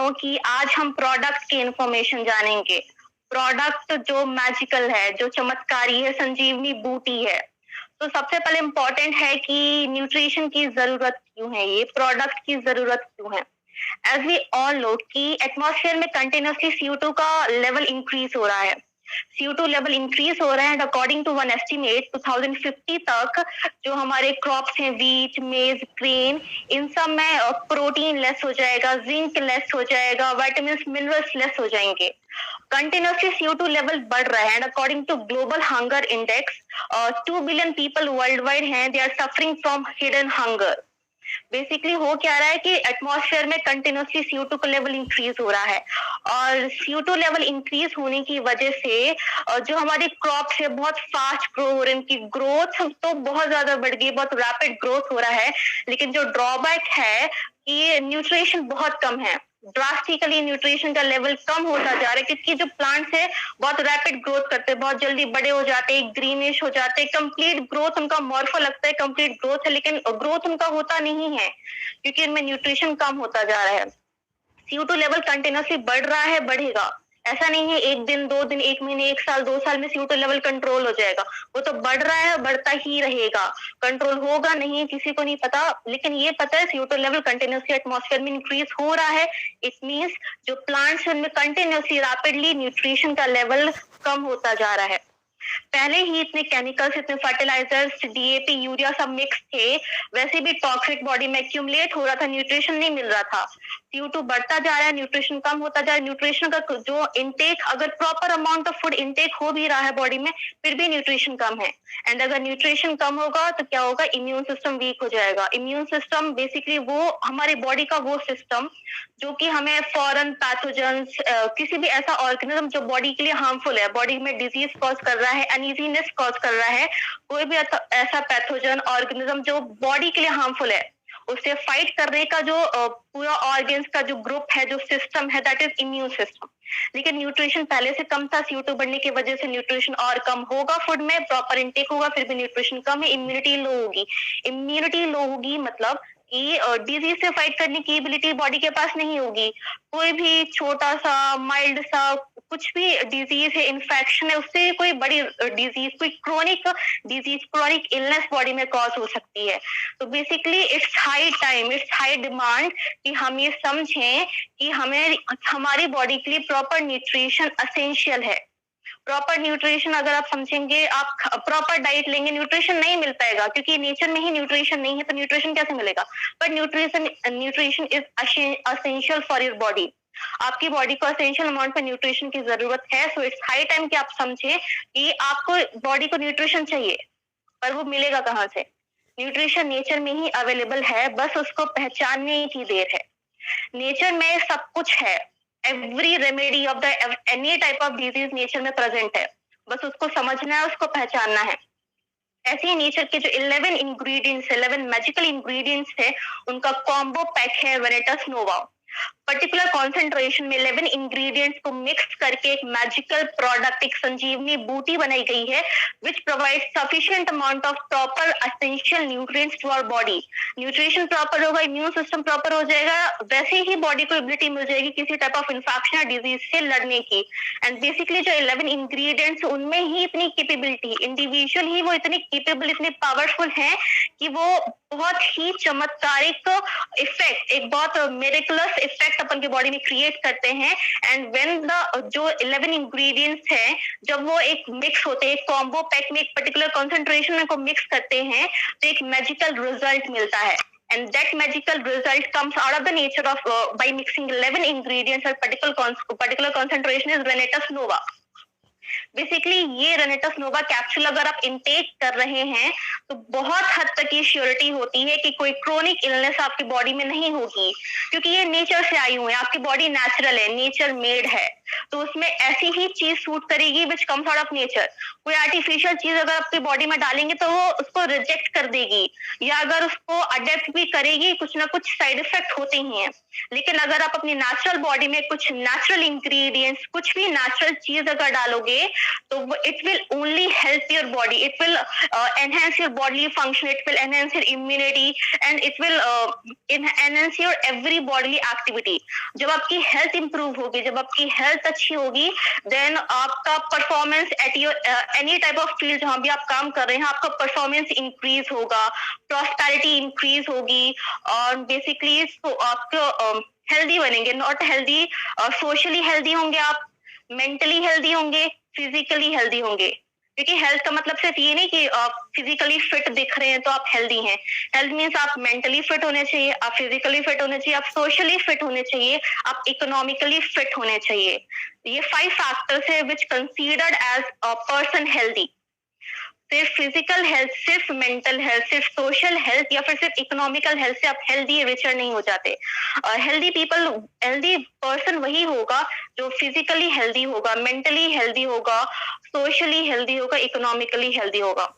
हूँ कि आज हम प्रोडक्ट की इंफॉर्मेशन जानेंगे। प्रोडक्ट जो मैजिकल है, जो चमत्कारी है, संजीवनी बूटी है। तो सबसे पहले इम्पोर्टेंट है कि न्यूट्रिशन की ज़रूरत क्यों है, ये प्रोडक्ट की ज़रूरत क्यों है? एज़ वी ऑल नो कि एटमॉस्फेयर में कंटीन्यूअसली CO2 का लेवल इंक्रीज़ हो रहा है। CO2 लेवल इंक्रीज हो रहा है and according to one estimate 2050 तक जो हमारे क्रॉप्स हैं, व्हीट, मेज, ग्रेन, इन सब में प्रोटीन लेस हो जाएगा, जिंक लेस हो जाएगा, विटामिन मिनरल्स लेस हो जाएंगे। कंटिन्यूसली CO2 लेवल बढ़ रहा है and according to global hunger index 2 billion people world wide हैं, they are suffering from hidden hunger. Basically हो क्या रहा है कि एटमॉस्फेयर में कंटिन्यूसली CO2 का लेवल इंक्रीज हो रहा है और CO2 लेवल इंक्रीज होने की वजह से जो हमारी क्रॉप्स है बहुत फास्ट ग्रो हो रही है, इनकी ग्रोथ तो बहुत ज्यादा बढ़ गई, बहुत रैपिड ग्रोथ हो रहा है। लेकिन जो ड्रॉबैक है कि न्यूट्रिशन बहुत कम है, ड्रास्टिकली न्यूट्रिशन का लेवल कम होता जा रहा है क्योंकि जो प्लांट्स है बहुत रैपिड ग्रोथ करते हैं, बहुत जल्दी बड़े हो जाते हैं, ग्रीनिश हो जाते हैं, कंप्लीट ग्रोथ उनका मॉर्फो लगता है कंप्लीट ग्रोथ है, लेकिन ग्रोथ उनका होता नहीं है क्योंकि इनमें न्यूट्रिशन कम होता जा रहा है। CO2 लेवल कंटिन्यूसली बढ़ रहा है, बढ़ेगा। ऐसा नहीं है एक दिन, 2 दिन, 1 महीने, 1 साल, 2 साल में CO2 लेवल कंट्रोल हो जाएगा। वो तो बढ़ रहा है, बढ़ता ही रहेगा। कंट्रोल होगा नहीं, किसी को नहीं पता, लेकिन ये पता है CO2 लेवल कंटिन्यूसली एटमॉस्फेयर में इंक्रीज हो रहा है। इट मीन्स जो प्लांट्स हैं उनमें कंटिन्यूसली रैपिडली न्यूट्रिशन का लेवल कम होता जा रहा है। पहले ही इतने केमिकल्स, इतने फर्टिलाइजर्स, DAP, यूरिया सब मिक्स थे, वैसे भी टॉक्सिक बॉडी में एक्यूमुलेट हो रहा था, न्यूट्रिशन नहीं मिल रहा था। CO2 बढ़ता जा रहा है, न्यूट्रिशन कम होता जा रहा है। न्यूट्रिशन का जो इनटेक, अगर proper amount of food intake हो भी रहा है बॉडी में, फिर भी न्यूट्रिशन कम है। एंड अगर न्यूट्रिशन कम होगा तो क्या होगा, इम्यून सिस्टम वीक हो जाएगा। इम्यून सिस्टम बेसिकली वो हमारी बॉडी का वो सिस्टम जो कि हमें फॉरेन पैथोजेंस, किसी भी ऐसा ऑर्गेनिज्म जो बॉडी के लिए हार्मफुल है, बॉडी में डिजीज कॉज कर रहा है, अनइजीनेस कॉज कर रहा है, कोई भी ऐसा पैथोजन ऑर्गेनिज्म जो बॉडी के लिए हार्मफुल है, उससे फाइट करने का जो पूरा ऑर्गन्स का जो ग्रुप है, जो सिस्टम है, दैट इज इम्यून सिस्टम। लेकिन न्यूट्रिशन पहले से कम था, CO2 बढ़ने की वजह से न्यूट्रिशन और कम होगा, फूड में प्रॉपर इनटेक होगा, फिर भी न्यूट्रिशन कम है, इम्यूनिटी लो होगी। इम्यूनिटी लो होगी मतलब कि डिजीज से फाइट करने की एबिलिटी बॉडी के पास नहीं होगी। कोई भी छोटा सा माइल्ड सा कुछ भी डिजीज है, इन्फेक्शन है, उससे कोई बड़ी डिजीज, कोई chronic disease, chronic illness body में कॉज हो सकती है। तो basically it's high time, it's high demand कि हम ये समझें कि हमें हमारी बॉडी के लिए प्रॉपर न्यूट्रिशन असेंशियल है। प्रॉपर न्यूट्रिशन अगर आप समझेंगे, आप प्रॉपर डाइट लेंगे, न्यूट्रिशन नहीं मिल पाएगा क्योंकि नेचर में ही न्यूट्रिशन नहीं है, तो न्यूट्रिशन कैसे मिलेगा? पर nutrition is essential for your body. आपकी बॉडी को असेंशियल अमाउंट में न्यूट्रिशन की जरूरत है। सो इट्स हाई टाइम कि आप समझे कि आपको बॉडी को न्यूट्रिशन चाहिए, पर वो मिलेगा कहाँ से? न्यूट्रिशन नेचर में ही अवेलेबल है, बस उसको पहचानने की देर है। नेचर में सब कुछ है, every remedy of the any type of disease nature में प्रेजेंट है, बस उसको समझना है, उसको पहचानना है। ऐसे ही नेचर के जो 11 इंग्रेडिएंट्स है, 11 मैजिकल इंग्रेडिएंट्स है, उनका कॉम्बो पैक है वेनेटस नोवा। पर्टिकुलर कॉन्सेंट्रेशन में 11 इंग्रेडिएंट्स को मिक्स करके एक मैजिकल प्रोडक्ट, एक संजीवनी बूटी बनाई गई है, which provide sufficient amount of proper essential nutrients to our body. Nutrition proper होगा, इम्यून सिस्टम प्रॉपर हो जाएगा, वैसे ही बॉडी को एबिलिटी मिल जाएगी किसी टाइप ऑफ इन्फेक्शन या डिजीज से लड़ने की। एंड बेसिकली जो 11 इंग्रेडिएंट्स, उनमें ही इतनी कैपेबिलिटी, इंडिविजुअल ही वो इतनी कैपेबल, इतने पावरफुल है कि वो बहुत ही चमत्कारिक इफेक्ट, एक बहुत मेरेकुलस इफेक्ट अपन की बॉडी में क्रिएट करते हैं। एंड व्हेन द जो 11 इंग्रेडिएंट्स हैं, जब वो एक मिक्स होते हैं, कॉम्बो पैक में एक पर्टिकुलर कॉन्सेंट्रेशन में को मिक्स करते हैं, तो एक मैजिकल रिजल्ट मिलता है। And that magical result comes out of the nature of by mixing 11 ingredients at particular concentration is Venetus nova. Basically ये रेनेटस नोवा कैप्सूल अगर आप इनटेक कर रहे हैं तो बहुत हद तक ये श्योरिटी होती है कि कोई क्रोनिक इलनेस आपकी बॉडी में नहीं होगी, क्योंकि ये नेचर से आई हुई है, आपकी बॉडी नेचुरल है, नेचर मेड है, तो उसमें ऐसी ही चीज सूट करेगी which comes out of nature. कोई आर्टिफिशियल चीज अगर आपकी बॉडी में डालेंगे तो वो उसको रिजेक्ट कर देगी, या अगर उसको अडेप्ट भी करेगी, कुछ ना कुछ साइड इफेक्ट होते ही हैं। लेकिन अगर आप अपनी नेचुरल बॉडी में कुछ नेचुरल इंग्रेडिएंट्स, कुछ भी नेचुरल चीज अगर डालोगे तो it will only help your body, it will enhance your bodily function, it will enhance your immunity and it will enhance your every bodily activity. जब आपकी हेल्थ इंप्रूव होगी, जब आपकी हेल्थ अच्छी होगी, देन आपका performance at your any type of field जहां भी आप काम कर रहे हैं, आपका परफॉर्मेंस इंक्रीज होगा, प्रॉस्पेरिटी इंक्रीज होगी, और बेसिकली आपको हेल्दी बनेंगे, नॉट हेल्दी, सोशली हेल्दी होंगे आप, मेंटली हेल्दी होंगे, फिजिकली हेल्दी होंगे। क्योंकि हेल्थ का मतलब सिर्फ ये नहीं कि आप फिजिकली फिट दिख रहे हैं तो आप हेल्दी हैं। हेल्थ मीन्स आप मेंटली फिट होने चाहिए, आप फिजिकली फिट होने चाहिए, आप सोशली फिट होने चाहिए, आप इकोनॉमिकली फिट होने चाहिए। ये 5 फैक्टर्स है which considered as a person healthy. सिर्फ फिजिकल हेल्थ, सिर्फ मेंटल हेल्थ, सिर्फ सोशल हेल्थ या फिर सिर्फ इकोनॉमिकल हेल्थ से आप हेल्दी रिचर नहीं हो जाते। हेल्दी पीपल, हेल्दी पर्सन वही होगा जो फिजिकली हेल्दी होगा, मेंटली हेल्दी होगा, सोशली हेल्दी होगा, इकोनॉमिकली हेल्दी होगा।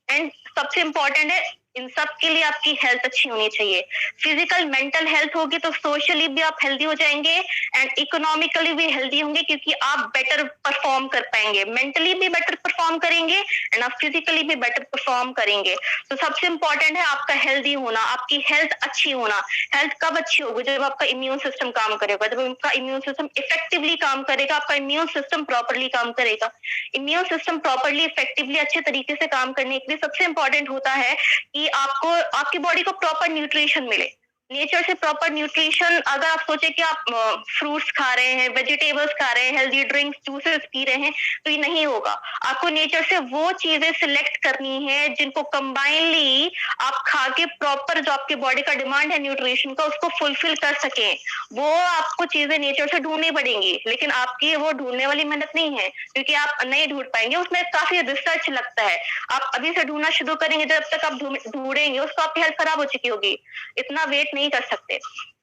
एंड सबसे इंपॉर्टेंट है, इन सब के लिए आपकी हेल्थ अच्छी होनी चाहिए। फिजिकल मेंटल हेल्थ होगी तो सोशली भी आप हेल्दी हो जाएंगे एंड इकोनॉमिकली भी हेल्दी होंगे, क्योंकि आप बेटर परफॉर्म कर पाएंगे, मेंटली भी बेटर परफॉर्म करेंगे एंड आप फिजिकली भी बेटर परफॉर्म करेंगे। तो सबसे इंपॉर्टेंट है आपका हेल्दी होना, आपकी हेल्थ अच्छी होना। हेल्थ कब अच्छी होगी? जब आपका इम्यून सिस्टम काम करेगा, जब आपका इम्यून सिस्टम इफेक्टिवली काम करेगा, आपका इम्यून सिस्टम प्रॉपरली काम करेगा। इम्यून सिस्टम प्रॉपरली, इफेक्टिवली, अच्छे तरीके से काम करने के लिए सबसे इंपॉर्टेंट होता है कि आपको, आपकी बॉडी को प्रॉपर न्यूट्रिशन मिले। नेचर से प्रॉपर न्यूट्रिशन, अगर आप सोचे कि आप फ्रूट्स खा रहे हैं, वेजिटेबल्स खा रहे हैं, हेल्दी ड्रिंक्स, जूसेस पी रहे हैं, तो ये नहीं होगा। आपको नेचर से वो चीजें सिलेक्ट करनी है जिनको कंबाइनली आप खा के प्रॉपर जो आपकी बॉडी का डिमांड है न्यूट्रिशन का, उसको फुलफिल कर सकें। वो आपको चीजें नेचर से ढूंढनी पड़ेंगी, लेकिन आपकी वो ढूंढने वाली मेहनत नहीं है, क्योंकि आप नहीं ढूंढ पाएंगे। उसमें काफी रिसर्च लगता है। आप अभी से ढूंढना शुरू करेंगे, जब तक आप ढूंढेंगे उसको आपकी हेल्थ खराब हो चुकी होगी। इतना वेट नहीं कर सकते।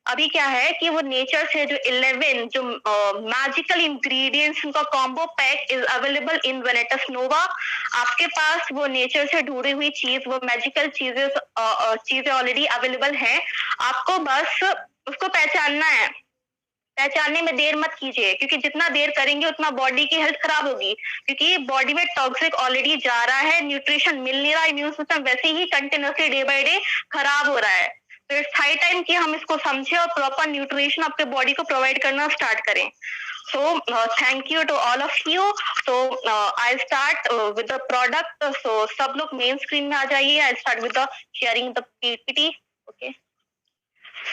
अभी क्या है कि वो नेचर से जो 11 जो मैजिकल इंग्रेडिएंट्स, उनका combo pack is available in Venetus Nova. आपके पास वो नेचर से ढूंढी हुई चीज, वो मैजिकल चीजें ऑलरेडी अवेलेबल हैं। आपको बस उसको पहचानना है। पहचानने में देर मत कीजिए, क्योंकि जितना देर करेंगे उतना बॉडी की हेल्थ खराब होगी, क्योंकि बॉडी में टॉक्सिक ऑलरेडी जा रहा है, न्यूट्रिशन मिल नहीं रहा, इम्यून सिस्टम वैसे ही कंटिन्यूसली डे बाय डे खराब हो रहा है। तो इट्स हाई टाइम कि हम इसको समझें और प्रॉपर न्यूट्रिशन आपके बॉडी को प्रोवाइड करना स्टार्ट करें। So thank you to all of you. So I'll start with the product. So सब लोग मेन स्क्रीन में आ जाइए। I'll start with the sharing the PPT. Okay.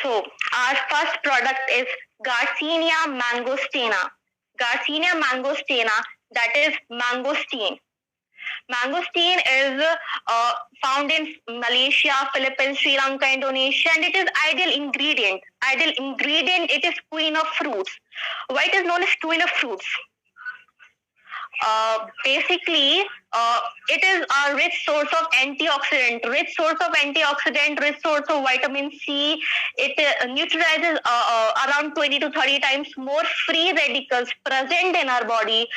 So our first product is Garcinia mangostina. Garcinia mangostina, that is mangosteen. Mangosteen is found in Malaysia, Philippines, Sri Lanka, Indonesia, and it is ideal ingredient. Ideal ingredient, it is queen of fruits. Why it is known as queen of fruits? Basically, it is a rich source of antioxidant, rich source of vitamin C. It neutralizes around 20 to 30 times more free radicals present in our body.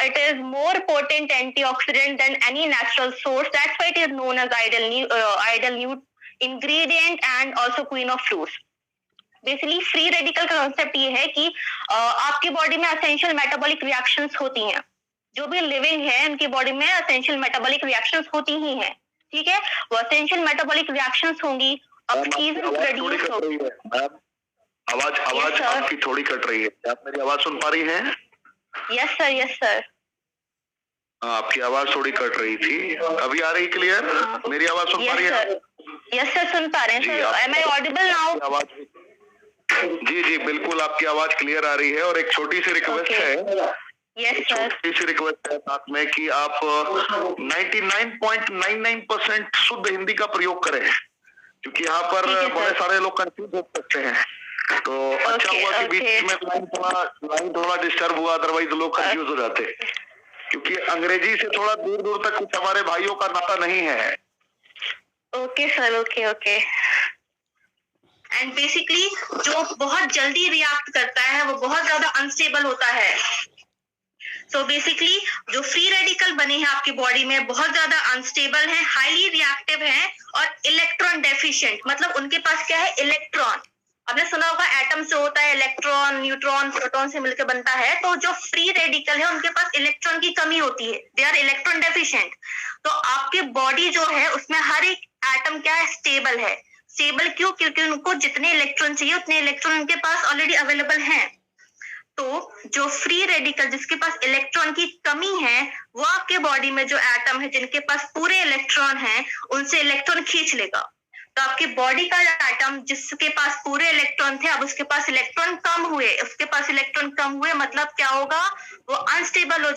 It is more potent antioxidant than any natural source. That's why it is known as ideal ingredient and also queen of fruits. Basically free radical का concept ये है कि आपकी body में essential metabolic reactions होती हैं। जो भी लिविंग है उनकी बॉडी में एसेंशियल मेटाबॉलिक रिएक्शंस होती ही हैं, ठीक है। वो एसेंशियल मेटाबॉलिक रिएक्शंस होंगी, ऑक्सीजन प्रोड्यूस होगी। आवाज आपकी थोड़ी कट रही है, आप मेरी आवाज सुन पा रही हैं? Yes sir, yes sir. आपकी आवाज थोड़ी कट रही थी, अभी आ रही क्लियर? मेरी आवाज सुन पा रही है? यस सर, सुन पा रहे हैं sir. Am I audible now? जी बिल्कुल, आपकी आवाज क्लियर आ रही है। और एक छोटी सी रिक्वेस्ट है, छोटी सी रिक्वेस्ट है साथ में कि आप 99.99% शुद्ध हिंदी का प्रयोग करें, क्योंकि यहाँ पर बड़े सारे लोग कंफ्यूज हो सकते हैं। तो अच्छा हुआ कि बीच में लाइन थोड़ा डिस्टर्ब हुआ, अदरवाइज लोग कंफ्यूज हो जाते, क्योंकि अंग्रेजी से थोड़ा दूर दूर तक कुछ हमारे भाइयों का नाता नहीं है। Okay sir, okay. And basically जो बहुत जल्दी रिएक्ट करता है वो बहुत ज्यादा अनस्टेबल होता है। तो बेसिकली जो फ्री रेडिकल बने हैं आपकी बॉडी में बहुत ज्यादा अनस्टेबल हैं, हाईली रिएक्टिव हैं और इलेक्ट्रॉन डेफिशिएंट, मतलब उनके पास क्या है, इलेक्ट्रॉन। आपने सुना होगा एटम से होता है इलेक्ट्रॉन, न्यूट्रॉन, प्रोटॉन से मिलकर बनता है, तो जो फ्री रेडिकल है उनके पास इलेक्ट्रॉन की कमी होती है, दे आर इलेक्ट्रॉन डेफिशिएंट। तो आपकी बॉडी जो है उसमें हर एक एटम क्या है, स्टेबल है। स्टेबल क्यों? क्योंकि उनको जितने इलेक्ट्रॉन चाहिए उतने इलेक्ट्रॉन उनके पास ऑलरेडी अवेलेबल हैं। तो जो फ्री रेडिकल जिसके पास इलेक्ट्रॉन की कमी है, वो आपके बॉडी में जो एटम है जिनके पास पूरे इलेक्ट्रॉन हैं, उनसे इलेक्ट्रॉन खींच लेगा। तो आपकी बॉडी का एटम जिसके पास पूरे इलेक्ट्रॉन थे, अब उसके पास इलेक्ट्रॉन कम हुए, मतलब क्या होगा, वो अनस्टेबल हो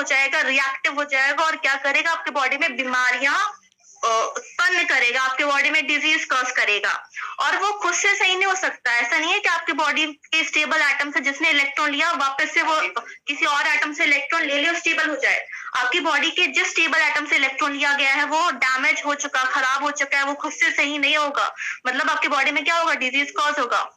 जाएगा, रिएक्टिव हो जाएगा और क्या करेगा, आपके बॉडी में बीमारियां उत्पन्न करेगा, आपके बॉडी में डिजीज कॉज करेगा। और वो खुद से सही नहीं हो सकता। ऐसा नहीं है कि आपके बॉडी के स्टेबल एटम से जिसने इलेक्ट्रॉन लिया वापस से वो किसी और एटम से इलेक्ट्रॉन ले ले और स्टेबल हो जाए। आपकी बॉडी के जिस स्टेबल एटम से इलेक्ट्रॉन लिया गया है वो डैमेज हो चुका, खराब हो चुका है, वो खुद से सही नहीं होगा, मतलब आपकी बॉडी में क्या होगा, डिजीज कॉज होगा।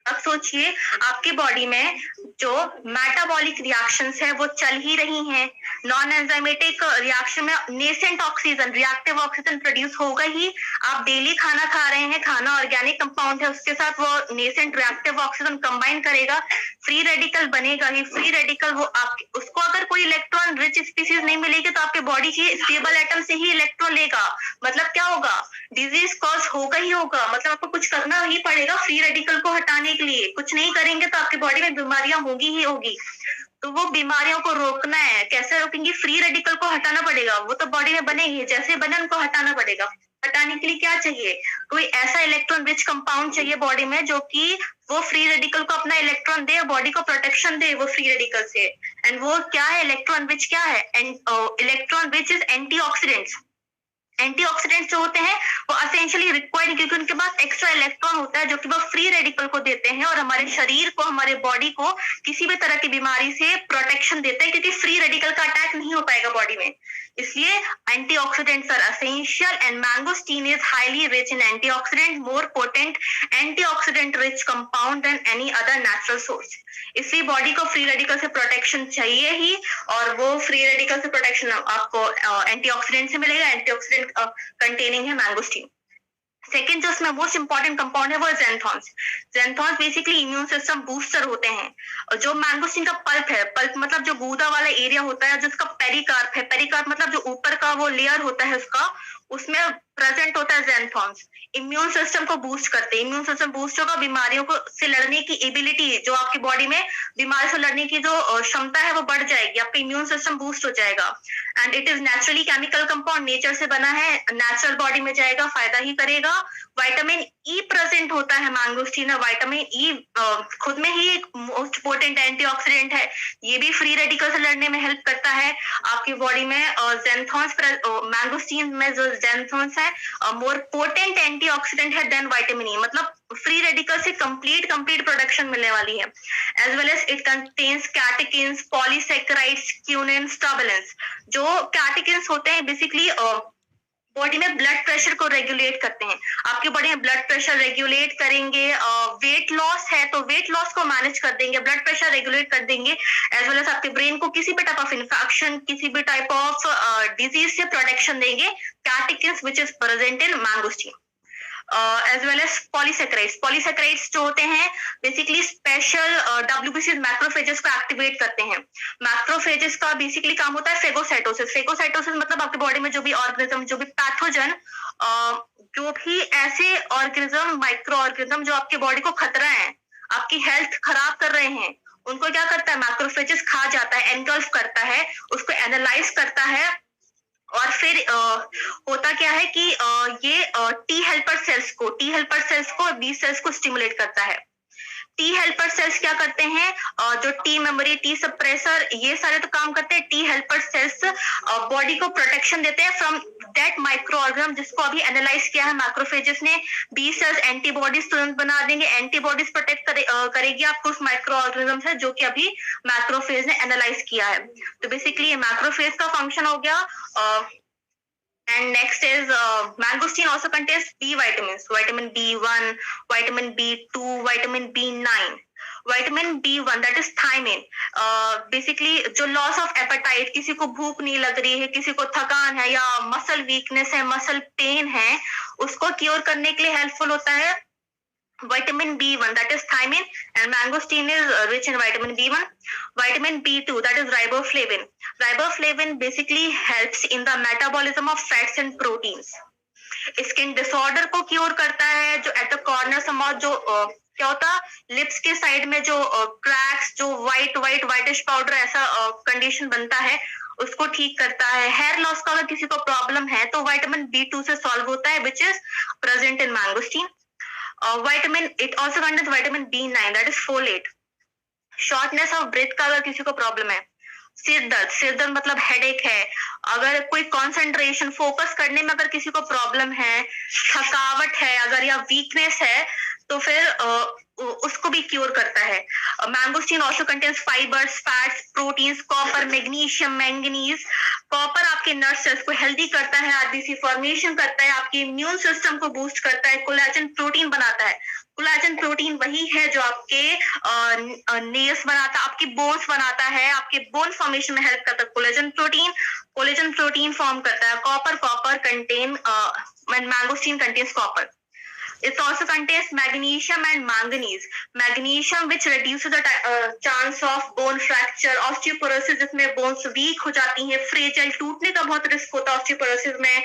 अब सोचिए आपकी बॉडी में जो मेटाबॉलिक रिएक्शंस है वो चल ही रही हैं, नॉन एंजाइमेटिक रिएक्शन में nascent oxygen, reactive oxygen produce होगा ही। आप डेली खाना खा रहे हैं, खाना ऑर्गेनिक कंपाउंड है, उसके साथ वो नेसेंट रिएक्टिव ऑक्सीजन कंबाइन करेगा, फ्री रेडिकल बनेगा ही। फ्री रेडिकल वो आपके, उसको अगर कोई इलेक्ट्रॉन रिच स्पीसीज नहीं मिलेगी तो आपके बॉडी के स्टेबल एटम से ही इलेक्ट्रॉन लेगा, मतलब क्या होगा, डिजीज कॉज होगा ही होगा। मतलब आपको कुछ करना ही पड़ेगा फ्री रेडिकल को हटाने के लिए, कुछ नहीं करेंगे तो आपकी बॉडी में बीमारियां होगी ही होगी। तो वो बीमारियों को रोकना है, कैसे रोकेंगे, फ्री रेडिकल को हटाना पड़ेगा। वो तो बॉडी में बनेगी, जैसे बने उनको हटाना पड़ेगा। हटाने के लिए क्या चाहिए, कोई ऐसा इलेक्ट्रॉन रिच कंपाउंड चाहिए बॉडी में जो कि वो फ्री रेडिकल को अपना इलेक्ट्रॉन दे, बॉडी को प्रोटेक्शन दे वो फ्री रेडिकल से। एंड वो क्या है, इलेक्ट्रॉन रिच क्या है, electron rich is antioxidants. Antioxidants जो होते हैं वो एसेंशियली रिक्वायर्ड, क्योंकि उनके पास एक्स्ट्रा इलेक्ट्रॉन होता है जो कि वो फ्री रेडिकल को देते हैं और हमारे शरीर को, हमारे बॉडी को किसी भी तरह की बीमारी से प्रोटेक्शन देते हैं, क्योंकि फ्री रेडिकल का अटैक नहीं हो पाएगा बॉडी में। इसलिए antioxidants are essential and mangosteen is highly rich in antioxidant, more potent antioxidant rich compound than any other natural source. इसलिए बॉडी को फ्री रेडिकल से प्रोटेक्शन चाहिए ही, और वो फ्री रेडिकल से प्रोटेक्शन आपको एंटीऑक्सीडेंट से मिलेगा। एंटीऑक्सीडेंट कंटेनिंग है मैंगोस्टीन। सेकेंड जो इसमें मोस्ट इंपॉर्टेंट कंपाउंड है वो xanthones. Xanthones basically immune system booster होते हैं। और जो मैंगोस्टीन का पल्प है, पल्प मतलब जो गूदा वाला एरिया होता है, जिसका पेरिकार्प है, पेरिकार्प मतलब जो ऊपर का वो लेयर होता है उसका, उसमें प्रेजेंट होता है ज़ैंथोन्स। इम्यून सिस्टम को बूस्ट करते हैं, इम्यून सिस्टम बूस्ट होगा, बीमारियों को से लड़ने की एबिलिटी, जो आपकी बॉडी में बीमारी से लड़ने की जो क्षमता है वो बढ़ जाएगी, आपका इम्यून सिस्टम बूस्ट हो जाएगा। And it is naturally chemical compound, nature से बना है, नेचुरल बॉडी में जाएगा, फायदा ही करेगा। विटामिन ई प्रेजेंट होता है मैंगोस्टीन, विटामिन ई खुद में ही एक मोस्ट पोटेंट एंटीऑक्सीडेंट है, ये भी फ्री रेडिकल से लड़ने में हेल्प करता है आपकी बॉडी में। ज़ैंथोन्स, मैंगोस्टीन में जो ज़ैंथोन्स है मोर पोटेंट एंटीऑक्सीडेंट है देन विटामिन ई, मतलब फ्री रेडिकल से कंप्लीट प्रोडक्शन मिलने वाली है। As well as it contains catechins, polysaccharides, quinones, turbulence. जो कैटेकिन्स होते हैं बेसिकली बॉडी में ब्लड प्रेशर को रेगुलेट करते हैं, आपकी बॉडी में ब्लड प्रेशर रेगुलेट करेंगे। वेट लॉस है तो वेट लॉस को मैनेज कर देंगे, ब्लड प्रेशर रेगुलेट कर देंगे। एज वेल एज आपके ब्रेन को किसी भी टाइप ऑफ इन्फेक्शन, किसी भी टाइप ऑफ डिजीज से प्रोटेक्शन देंगे, catechins which is present in mangosteen. As well as polysaccharides. Polysaccharides जो होते हैं बेसिकली स्पेशल डब्ल्यूबीसी मैक्रोफेजेस को एक्टिवेट करते हैं। मैक्रोफेजेस का बेसिकली काम होता है फेगोसाइटोसिस। फेगोसाइटोसिस मतलब आपकी बॉडी में जो भी ऑर्गेनिज्म, जो भी पैथोजन, जो भी ऐसे ऑर्गेनिज्म, माइक्रो ऑर्गेनिज्म जो आपकी बॉडी को खतरा है, आपकी हेल्थ खराब कर रहे हैं, उनको क्या करता है, मैक्रोफेजेस खा जाता है, एनगल्फ करता है, उसको एनालाइज करता है। और फिर होता क्या है कि ये टी हेल्पर सेल्स को बी सेल्स को स्टिमुलेट करता है। टी हेल्पर सेल्स क्या करते हैं, जो टी मेमोरी, टी सप्रेसर, ये सारे तो काम करते हैं। टी हेल्पर सेल्स बॉडी को प्रोटेक्शन देते हैं फ्रॉम दैट माइक्रो ऑर्गेनिज्म जिसको अभी एनालाइज किया है मैक्रोफेजेस ने। बी सेल्स एंटीबॉडीज तुरंत बना देंगे, एंटीबॉडीज प्रोटेक्ट करेगी आपको उस माइक्रो ऑर्गेनिज्म से जो कि अभी मैक्रोफेज ने एनालाइज किया है। तो बेसिकली ये मैक्रोफेज का फंक्शन हो गया। And next is mangosteen also contains B vitamins, vitamin B1, vitamin B2, vitamin B9. Vitamin B1 that is thiamine, basically जो लॉस ऑफ एपेटाइट, किसी को भूख नहीं लग रही है, किसी को थकान है या मसल वीकनेस है, मसल पेन है, उसको क्योर करने के लिए हेल्पफुल होता है vitamin B1 that is thiamine, and mangosteen is rich in vitamin B1. Vitamin B2 that is riboflavin. Riboflavin basically helps in the metabolism of fats and proteins. Skin disorder को cure करता है, जो at the corner समॉट जो क्या होता lips के side में जो क्रैक्स, जो व्हाइटिश पाउडर ऐसा कंडीशन बनता है, उसको ठीक करता है। हेयर लॉस का अगर किसी को प्रॉब्लम है तो विटामिन B2 से सॉल्व होता है, which is present in mangosteen. it also contains vitamin B9 that is folate. Shortness of breath का अगर किसी को प्रॉब्लम है, सिर दर्द मतलब हेडेक है, अगर कोई कंसंट्रेशन फोकस करने में अगर किसी को प्रॉब्लम है, थकावट है अगर या वीकनेस है, तो फिर उसको भी क्योर करता है। Mangosteen also contains fibres, fats, proteins, copper, magnesium, manganese. Copper आपके नर्व सेल्स को हेल्दी करता है, आरबीसी फॉर्मेशन करता है, आपके इम्यून सिस्टम को बूस्ट करता है, कोलेजन प्रोटीन बनाता है। कोलेजन प्रोटीन वही है जो आपके नेल्स बनाता है, आपके बोन्स बनाता है, आपके बोन फॉर्मेशन में हेल्प करता है। कोलेजन प्रोटीन फॉर्म करता है। Copper contain mangosteen contains copper. It also contains magnesium and manganese. Magnesium which reduces the chance of bone fracture, osteoporosis जिसमें bones weak हो जाती हैं, fragile टूटने का बहुत रिस्क होता है osteoporosis में,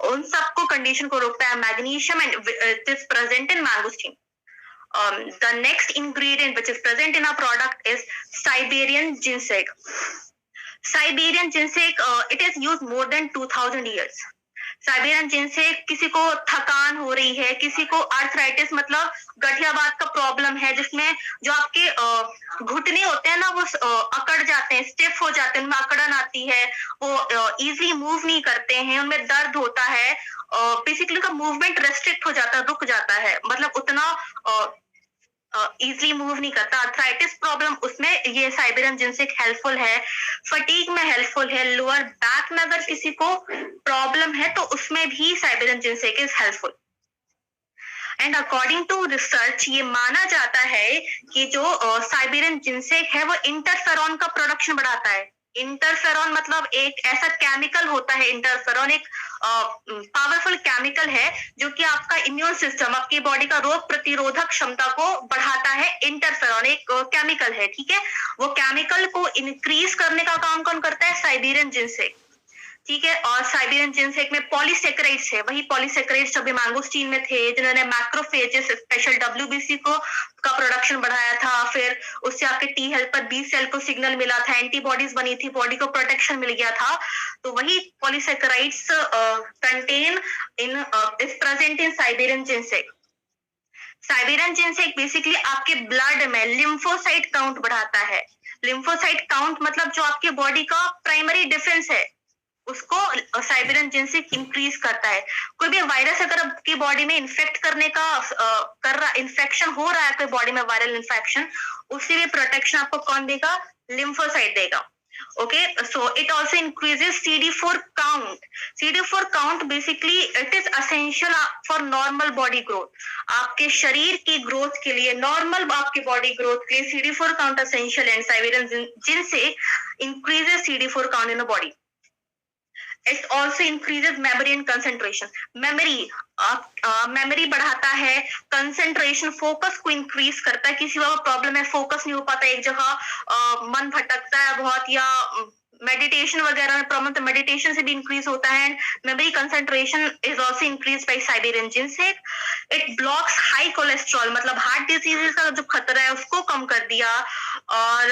उन सबको कंडीशन को रोकता है magnesium, and it is present in mangosteen. The next ingredient which is present in our product is Siberian ginseng. Siberian ginseng, it is used more than 2000 years. Siberian जिनसेक, किसी को थकान हो रही है, किसी को आर्थराइटिस मतलब गठियावात का प्रॉब्लम है, जिसमें जो आपके घुटने होते हैं ना वो अकड़ जाते हैं, स्टिफ हो जाते हैं, उनमें अकड़न आती है, वो इजीली मूव नहीं करते हैं, उनमें दर्द होता है, बेसिकली का मूवमेंट रेस्ट्रिक्ट हो जाता है, रुक जाता है, मतलब उतना इजीली मूव नहीं करता। आर्थराइटिस प्रॉब्लम, उसमें ये साइबेरियन जिनसेक हेल्पफुल है। फटीग में हेल्पफुल है। लोअर बैक में अगर किसी को प्रॉब्लम है तो उसमें भी Siberian ginseng is helpful. And according to research ये माना जाता है कि जो साइबेरियन जिनसेक है वो इंटरफेरॉन का प्रोडक्शन बढ़ाता है। इंटरफेरॉन मतलब एक ऐसा केमिकल होता है, इंटरफेरॉन एक पावरफुल केमिकल है जो कि आपका इम्यून सिस्टम, आपकी बॉडी का रोग प्रतिरोधक क्षमता को बढ़ाता है। इंटरफेरॉन एक केमिकल है, ठीक है। वो केमिकल को इंक्रीज करने का काम कौन करता है? साइबेरियन जिनसेक, ठीक है। और साइबेरियन जिनसेक में पॉलीसेकेराइड्स है, वही पॉलीसेकेराइड्स अभी मैंगोस्टीन में थे जिन्होंने मैक्रोफेजेस स्पेशल WBC को का प्रोडक्शन बढ़ाया था। फिर उससे आपके टी हेल्पर बी सेल को सिग्नल मिला था, एंटीबॉडीज बनी थी, बॉडी को प्रोटेक्शन मिल गया था। तो वही polysaccharides contain in is present in Siberian ginseng. Siberian ginseng basically आपके ब्लड में लिम्फोसाइट काउंट बढ़ाता है। लिम्फोसाइट काउंट मतलब जो आपके बॉडी का प्राइमरी डिफेंस है उसको साइबेरियन जिनसेक इंक्रीज करता है। कोई भी वायरस अगर आपकी बॉडी में इन्फेक्ट करने का इन्फेक्शन हो रहा है, कोई बॉडी में वायरल इन्फेक्शन, उससे भी प्रोटेक्शन आपको कौन देगा? लिम्फोसाइट देगा। Okay, so it also increases CD4 count. CD4 count basically it is essential for normal body growth. आपके शरीर की ग्रोथ के लिए, नॉर्मल आपकी बॉडी ग्रोथ के लिए CD4 काउंट असेंशियल है। Siberian ginseng increases CD4 count in the body. It also increases memory and concentration. Memory बढ़ाता है, कंसंट्रेशन फोकस को इंक्रीज करता है। किसी को प्रॉब्लम है, फोकस नहीं हो पाता एक जगह, मन भटकता है बहुत, या मेडिटेशन वगैरह में प्रॉब्लम, तो मेडिटेशन से भी इंक्रीज होता है। Memory concentration is also increase by Siberian ginseng. It blocks high cholesterol, मतलब हार्ट डिजीज का जो खतरा है उसको कम कर दिया। और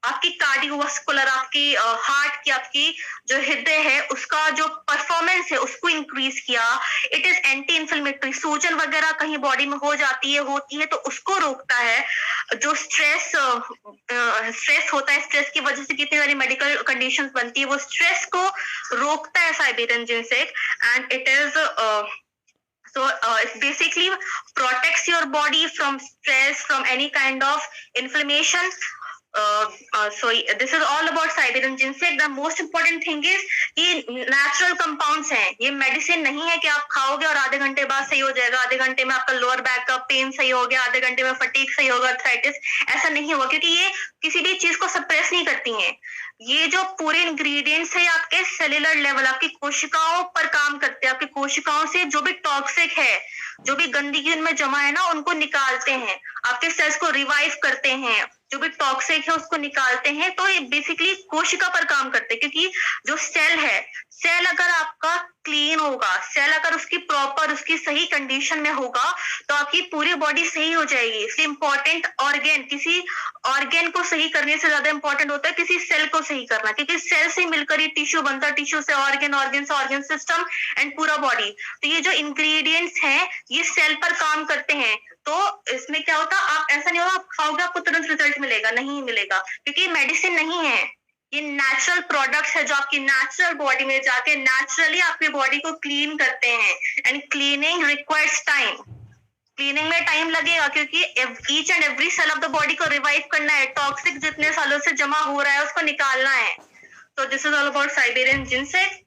आपकी कार्डियोवास्कुलर, आपकी हार्ट की, आपकी जो हृदय है उसका जो परफॉर्मेंस है उसको इंक्रीज किया। इट इज एंटी इंफ्लेमेटरी, सूजन वगैरह कहीं बॉडी में हो जाती है, होती है, तो उसको रोकता है। जो स्ट्रेस होता है, स्ट्रेस की वजह से कितनी सारी मेडिकल कंडीशंस बनती है, वो स्ट्रेस को रोकता है Siberian ginseng. And it is it basically protects your body from stress, from any kind of inflammation. so this is all about Siberian ginseng. The most important thing is ये natural compounds हैं, ये medicine नहीं है कि आप खाओगे और आधे घंटे बाद सही हो जाएगा, आधे घंटे में आपका लोअर बैक का पेन सही हो गया, आधे घंटे में फटीग सही होगा, आर्थराइटिस, ऐसा नहीं होगा, क्योंकि ये किसी भी चीज को सप्रेस नहीं करती हैं। ये जो पूरे इंग्रेडिएंट्स है आपके सेलुलर लेवल, आपकी कोशिकाओं पर काम करते हैं, आपकी कोशिकाओं से जो भी टॉक्सिक है, जो भी गंदगी उनमें जमा है ना, उनको निकालते हैं, आपके सेल्स को रिवाइव करते हैं, जो भी टॉक्सिक है उसको निकालते हैं। तो ये बेसिकली कोशिका पर काम करते हैं, क्योंकि जो सेल है, सेल अगर आपका क्लीन होगा, सेल अगर उसकी प्रॉपर, उसकी सही कंडीशन में होगा, तो आपकी पूरी बॉडी सही हो जाएगी। इसलिए इंपॉर्टेंट ऑर्गेन, किसी ऑर्गेन को सही करने से ज्यादा इंपॉर्टेंट होता है किसी सेल को सही करना, क्योंकि सेल से मिलकर ही टिश्यू बनता है, टिश्यू से ऑर्गन, ऑर्गन से ऑर्गन सिस्टम एंड पूरा बॉडी। तो ये जो इंग्रेडिएंट्स हैं ये सेल पर काम करते हैं। तो इसमें क्या होता है, आप ऐसा नहीं होगा आप खाओगे आपको तुरंत रिजल्ट मिलेगा, नहीं मिलेगा, क्योंकि मेडिसिन नहीं है, ये नेचुरल प्रोडक्ट्स है जो आपकी नेचुरल बॉडी में जाके नेचुरली आपकी बॉडी को क्लीन करते हैं। And cleaning requires time, cleaning में टाइम लगेगा, क्योंकि each and every cell of the body को रिवाइव करना है, टॉक्सिक जितने सालों से जमा हो रहा है उसको निकालना है। तो this is all about Siberian ginseng.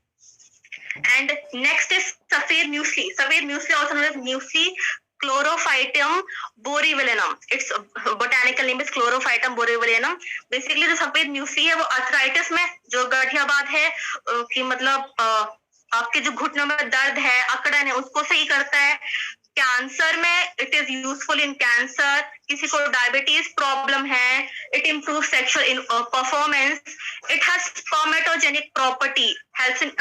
And next is safed musli. Safed musli also known as musli Chlorophytum borevillanum. Its botanical name is Chlorophytum borevillanum. Basically जो सफेद म्यूसली है वो अर्थराइटिस में, जो गठियाबाद है कि मतलब आपके जो घुटनों में दर्द है, अकड़न है, उसको सही करता है। कैंसर में it is useful in cancer, किसी को डायबिटीज प्रॉब्लम है, it improve sexual in performance, it has spermatogenic property, helps in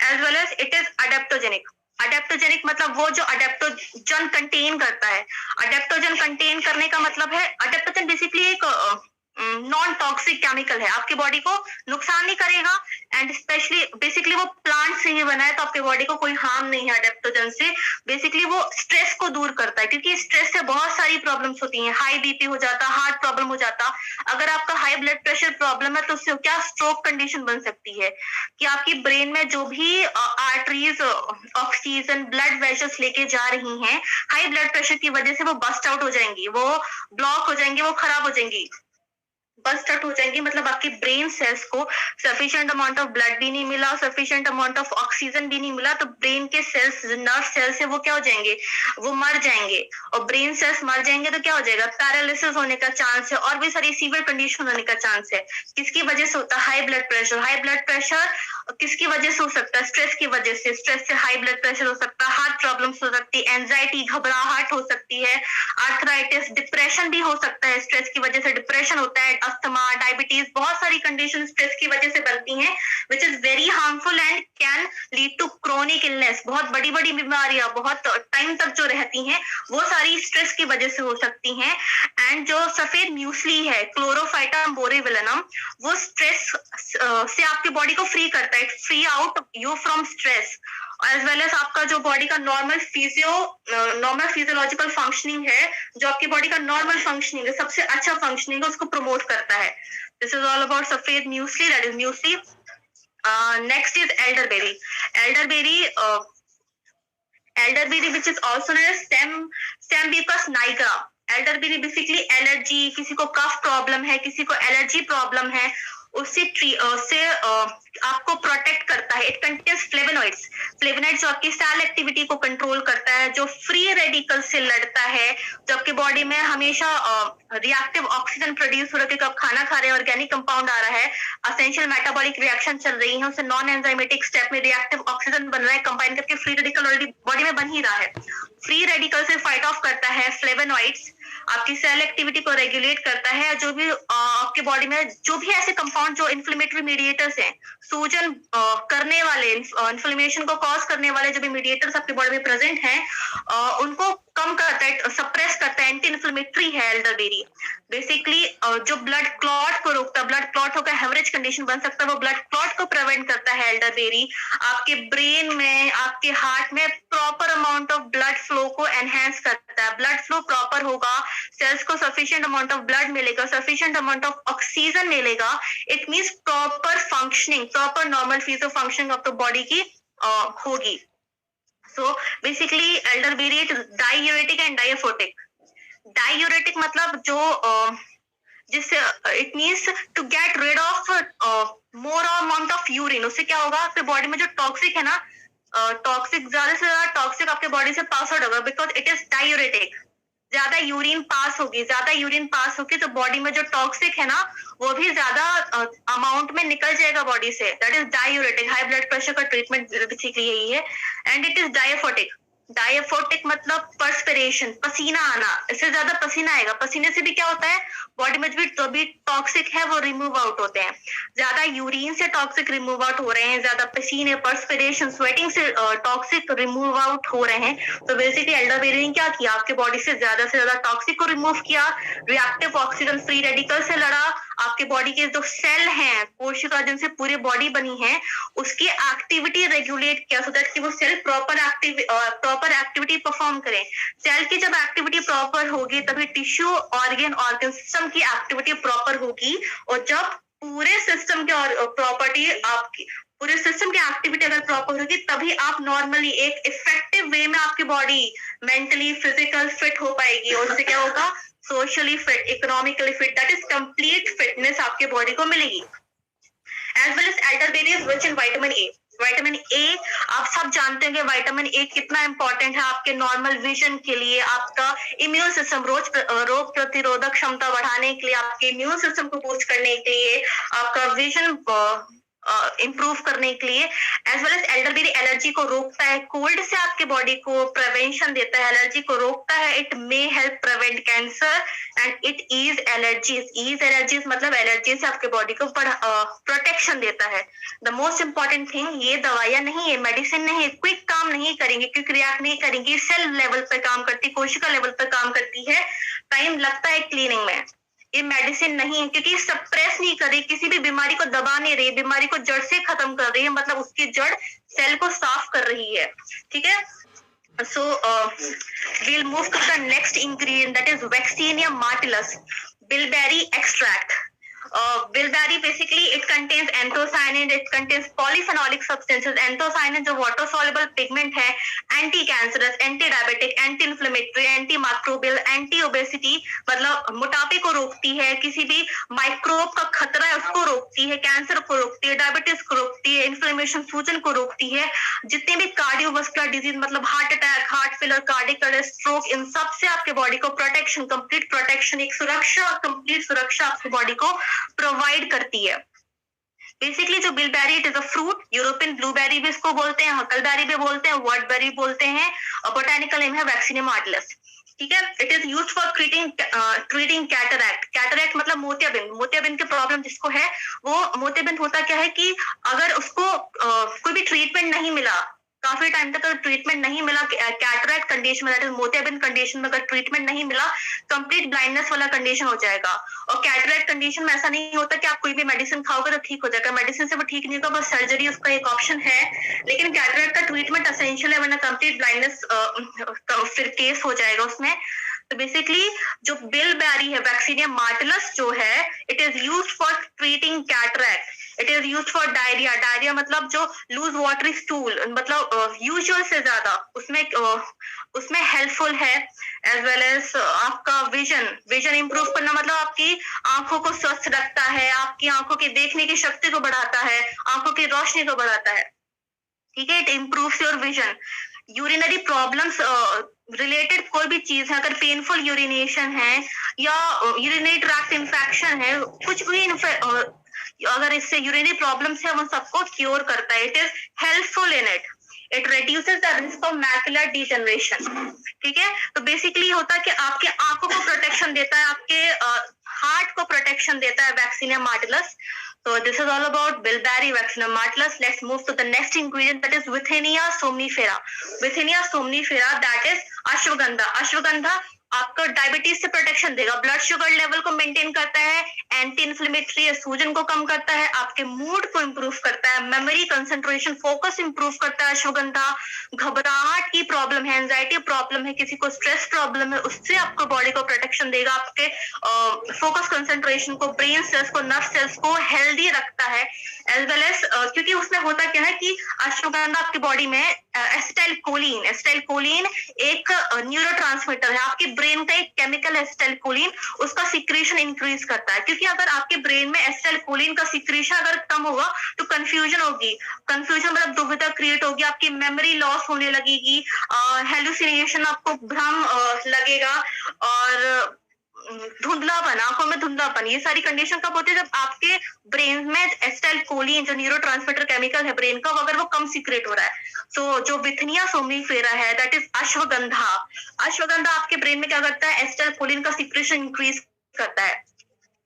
as well as it is adaptogenic. Adaptogenic मतलब वो जो अडेप्टोजन कंटेन करता है। अडेप्टोजन कंटेन करने का मतलब है, अडेप्टोजन बेसिकली एक नॉन टॉक्सिक केमिकल है, आपकी बॉडी को नुकसान नहीं करेगा, एंड स्पेशली बेसिकली वो प्लांट से ही बना है, तो आपके बॉडी को कोई हार्म नहीं है अडेप्टोजन से। बेसिकली वो स्ट्रेस को दूर करता है, क्योंकि स्ट्रेस से बहुत सारी प्रॉब्लम्स होती हैं, हाई बीपी हो जाता, हार्ट प्रॉब्लम हो जाता। अगर आपका हाई ब्लड प्रेशर प्रॉब्लम है तो उससे क्या स्ट्रोक कंडीशन बन सकती है कि आपकी ब्रेन में जो भी आर्टरीज ऑक्सीजन ब्लड वेसल्स लेके जा रही हैं, हाई ब्लड प्रेशर की वजह से वो बस्ट आउट हो जाएंगी, वो ब्लॉक हो जाएंगी, वो खराब हो जाएंगी, बस्ट आउट हो जाएंगी। मतलब आपकी ब्रेन सेल्स को सफिशिएंट अमाउंट ऑफ ब्लड भी नहीं मिला, सफिशिएंट अमाउंट ऑफ ऑक्सीजन भी नहीं मिला, तो ब्रेन के सेल्स, नर्व सेल्स है वो क्या हो जाएंगे, वो मर जाएंगे। और ब्रेन सेल्स मर जाएंगे तो क्या हो जाएगा, पैरालिसिस होने का चांस है, और भी सारी सीवियर कंडीशन होने का चांस है। किसकी वजह से होता है, high blood pressure. High blood pressure किसकी वजह से हो सकता है, स्ट्रेस की वजह से। स्ट्रेस से हाई ब्लड प्रेशर हो सकता है, हार्ट प्रॉब्लम्स हो सकती है, एंजाइटी, घबराहट हो सकती है, आर्थराइटिस, डिप्रेशन भी हो सकता है, स्ट्रेस की वजह से डिप्रेशन होता है, अस्थमा, डायबिटीज, बहुत सारी कंडीशन स्ट्रेस की वजह से बनती हैं, which is very harmful and can lead to chronic illness. बहुत बड़ी बड़ी बीमारियां बहुत टाइम तक जो रहती हैं वो सारी स्ट्रेस की वजह से हो सकती हैं। एंड जो सफेद म्यूसली है, क्लोरोफाइटम बोरेविलिनम, वो स्ट्रेस से आपकी बॉडी को फ्री करता है, free out you from stress, as well as आपका जो बॉडी का नॉर्मल फिजियोलॉजिकल फंक्शनिंग है, जो आपकी बॉडी का नॉर्मल फंक्शनिंग है, सबसे अच्छा फंक्शनिंग है, उसको प्रमोट करता है। दिस इज ऑल अबाउट सफेद muesli, that is muesli. Next is elderberry. Elderberry which is also known as Sambucus nigra। Elderberry basically allergy, किसी को कफ प्रॉब्लम है, किसी को एलर्जी प्रॉब्लम है, उससे आपको प्रोटेक्ट करता है। It contains flavonoids. फ्लेवोनॉइड्स जो आपकी सेल एक्टिविटी को कंट्रोल करता है, जो फ्री रेडिकल से लड़ता है, जो आपकी बॉडी में हमेशा रिएक्टिव ऑक्सीजन प्रोड्यूस हो रहा है, क्योंकि आप खाना खा रहे हैं, ऑर्गेनिक कंपाउंड आ रहा है, असेंशियल मेटाबॉलिक रिएक्शन चल रही है, उससे नॉन एंजाइमेटिक स्टेप में रिएक्टिव ऑक्सीजन बन रहा है, कंबाइन करके फ्री रेडिकल ऑलरेडी बॉडी में बन ही रहा है। फ्री रेडिकल से फाइट ऑफ करता है फ्लेवोनॉइड्स, आपकी सेल एक्टिविटी को रेगुलेट करता है। जो भी आपकी बॉडी में जो भी ऐसे कंपाउंड जो इन्फ्लेमेटरी मीडिएटर्स हैं, सूजन करने वाले, इन्फ्लेमेशन को कॉज करने वाले जो भी मीडिएटर्स आपकी बॉडी में प्रेजेंट हैं, उनको कम करता है, सप्रेस करता है, एंटी इन्फ्लेमेटरी है एल्डरबेरी। बेसिकली जो ब्लड क्लॉट को रोकता है, ब्लड क्लॉट होकर हेमरेज कंडीशन बन सकता है, वो ब्लड क्लॉट को प्रिवेंट करता है एल्डरबेरी। आपके ब्रेन में, आपके हार्ट में proper amount of blood flow को एनहेंस करता है। ब्लड फ्लो प्रॉपर होगा, सेल्स को सफिशिएंट अमाउंट ऑफ ब्लड मिलेगा, सफिशिएंट अमाउंट ऑफ ऑक्सीजन मिलेगा, it means proper functioning, proper normal physio functioning of the body की होगी। So basically elderberry is diuretic and diaphoretic। Diuretic मतलब जो जिससे it means to get rid of more amount of urine. उससे क्या होगा, आपके बॉडी में जो टॉक्सिक है ना, टॉक्सिक ज्यादा से ज्यादा टॉक्सिक आपके बॉडी से पास आउट होगा, बिकॉज इट इज डायूरेटिक। ज्यादा यूरिन पास होगी तो बॉडी में जो टॉक्सिक है ना वो भी ज्यादा अमाउंट में निकल जाएगा बॉडी से। That is diuretic. High blood pressure का ट्रीटमेंट बेसिकली यही है। And it is diaphoretic. Diaphoretic मतलब पर्सपिरेशन, पसीना आना। इससे ज्यादा पसीना आएगा, पसीने से भी क्या होता है, बॉडी में जो भी टॉक्सिक है वो रिमूव आउट होते हैं। ज्यादा यूरिन से टॉक्सिक रिमूव आउट हो रहे हैं, ज्यादा पसीने, पर्सपिरेशन, स्वेटिंग से टॉक्सिक रिमूव आउट हो रहे हैं। तो बेसिकली एल्डरबेरी ने क्या किया, आपके बॉडी से ज्यादा टॉक्सिक को रिमूव किया, रिएक्टिव ऑक्सीजन फ्री रेडिकल से लड़ा, आपके बॉडी के जो सेल हैं, कोशिका जिनसे पूरी बॉडी बनी है, उसकी एक्टिविटी रेगुलेट किया, सो दैट कि वो सेल प्रॉपर एक्टिविटी परफॉर्म करें। सेल की जब एक्टिविटी प्रॉपर होगी तभी टिश्यू, ऑर्गन सिस्टम की एक्टिविटी प्रॉपर होगी। और जब पूरे सिस्टम के प्रॉपर्टी आपकी, पूरे सिस्टम की एक्टिविटी अगर प्रॉपर होगी तभी आप नॉर्मली एक इफेक्टिव वे में आपकी बॉडी मेंटली, फिजिकल फिट हो पाएगी। और उससे क्या होगा, socially fit, economically fit, that is complete fitness आपके बॉडी को मिलेगी। As well as elderberry is rich in vitamin A. Vitamin A आप सब जानते हैं कि विटामिन ए कितना इंपॉर्टेंट है आपके नॉर्मल विजन के लिए, आपका इम्यून सिस्टम, रोग प्रतिरोधक क्षमता बढ़ाने के लिए, आपके इम्यून सिस्टम को बूस्ट करने के लिए, आपका विजन इंप्रूव करने के लिए। As well as elderberry allergy को रोकता है, कोल्ड से आपके बॉडी को प्रिवेंशन देता है, एलर्जी को रोकता है। It may help prevent cancer and it ease allergies मतलब एलर्जी से आपके बॉडी को प्रोटेक्शन देता है। द मोस्ट इंपॉर्टेंट थिंग, ये दवाइयां नहीं है, मेडिसिन नहीं है, क्विक काम नहीं करेंगे, क्विक रिएक्ट नहीं करेंगी, सेल लेवल पे काम करती, कोशिका लेवल पे काम करती है, टाइम लगता है क्लीनिंग में। ये मेडिसिन नहीं है, क्योंकि सप्रेस नहीं कर रही, किसी भी बीमारी को दबा नहीं रही, बीमारी को जड़ से खत्म कर रही है, मतलब उसकी जड़ सेल को साफ कर रही है। ठीक है, so we'll move to the next ingredient, that is Vaccinia martellus bilberry extract. Bilberry basically it contains anthocyanin, it contains polyphenolic substances। anthocyanin जो water soluble pigment है, anti cancerous, anti diabetic, anti inflammatory, anti microbial, anti obesity मतलब मोटापे को रोकती है, किसी भी microbe का खतरा है उसको रोकती है, कैंसर को रोकती है, डायबिटीज को रोकती है, इन्फ्लेमेशन, सूजन को रोकती है, जितने भी कार्डियोवास्कुलर डिजीज मतलब heart attack, heart failure, cardiac arrest, stroke, इन सब से आपके बॉडी को प्रोटेक्शन, कंप्लीट प्रोटेक्शन, एक सुरक्षा, कंप्लीट सुरक्षा आपकी बॉडी को प्रोवाइड करती है। बेसिकली जो bilberry, it is a fruit, European blueberry भी इसको बोलते हैं, हकलबेरी भी बोलते हैं, वर्डबेरी बोलते हैं, और बोटेनिकल नेम है वैक्सीनिया मार्टलस। ठीक है, it is used for treating cataract. Cataract मतलब मोतियाबिंद। मोतियाबिंद के प्रॉब्लम जिसको है, वो मोतियाबिंद होता क्या है कि अगर उसको कोई भी ट्रीटमेंट नहीं मिला, काफी टाइम तक अगर ट्रीटमेंट नहीं मिला, कैटरैक्ट कंडीशन में, दैट इज मोतियाबिंद कंडीशन में अगर ट्रीटमेंट नहीं मिला, कंप्लीट ब्लाइंडनेस वाला कंडीशन हो जाएगा। और कैटरैक्ट कंडीशन में ऐसा नहीं होता कि आप कोई भी मेडिसिन खाओगे तो ठीक हो जाएगा, मेडिसिन से वो ठीक नहीं होगा, बस सर्जरी उसका एक ऑप्शन है। लेकिन कैटरैक्ट का ट्रीटमेंट एसेंशियल है, वरना कंप्लीट ब्लाइंडनेस फिर केस हो जाएगा उसमें। तो बेसिकली जो बिलबेरी है, वैक्सीनिया मार्टलस जो है, it is used for treating cataract. It is used for diarrhoea. Diarrhoea मतलब जो लूज वाटरी स्टूल, मतलब यूजुअल से ज्यादा उसमें हेल्पफुल है। एज वेल एज आपका विजन इंप्रूव करना, मतलब आपकी आंखों को स्वस्थ रखता है, आपकी आंखों की देखने की शक्ति को बढ़ाता है, आंखों की रोशनी को बढ़ाता है। ठीक है, it improves your vision. Urinary problems related कोई भी चीज है, अगर पेनफुल यूरिनेशन है या यूरिनरी ट्रैक्ट इंफेक्शन है, कुछ भी अगर इससे यूरिनरी प्रॉब्लम्स है, वो सबको क्योर करता है। It is helpful in it reduces the risk of macular degeneration. ठीक है, तो बेसिकली होता है कि आपके आंखों को प्रोटेक्शन देता है, आपके हार्ट को प्रोटेक्शन देता है vaccinia मार्टलस। So this is all about bilberry, vaccinum martellus. Let's move to the next ingredient, that is Withinia somnifera. Withinia somnifera, that is ashwagandha. Ashwagandha आपको डायबिटीज से प्रोटेक्शन देगा, ब्लड शुगर लेवल को मेंटेन करता है, anti inflammatory है, सूजन को कम करता है, आपके मूड को इम्प्रूव करता है, मेमोरी, कंसंट्रेशन, फोकस इम्प्रूव करता है अश्वगंधा। घबराहट की प्रॉब्लम है, एंजाइटी प्रॉब्लम है, किसी को स्ट्रेस प्रॉब्लम है, उससे आपको बॉडी को प्रोटेक्शन देगा। आपके फोकस, कंसंट्रेशन को, ब्रेन सेल्स को, नर्व सेल्स को हेल्दी रखता है। एज वेल एज क्योंकि उसमें होता क्या है कि अश्वगंधा आपकी बॉडी में एसिटाइलकोलिन एक न्यूरोट्रांसमीटर है, आपके ब्रेन का एक केमिकल है एसिटाइलकोलिन, उसका सिक्रीशन इंक्रीज करता है। क्योंकि अगर आपके ब्रेन में एसिटाइलकोलिन का सिक्रीशन अगर कम होगा तो कंफ्यूजन होगी, कंफ्यूजन मतलब दुविधा क्रिएट होगी, आपकी मेमोरी लॉस होने लगेगी, हेलुसिनेशन, आपको भ्रम लगेगा, और धुंधलापन, आंखों में धुंधलापन, ये सारी कंडीशन कब होती है? जब आपके ब्रेन में एसिटाइलकोलिन जो न्यूरोट्रांसमीटर केमिकल है ब्रेन का, अगर वो कम सीक्रेट हो रहा है। तो जो विथनिया सोमनीफेरा है, दैट इज अश्वगंधा। अश्वगंधा आपके ब्रेन में क्या करता है? एसिटाइलकोलिन का सिक्रेशन इंक्रीज करता है,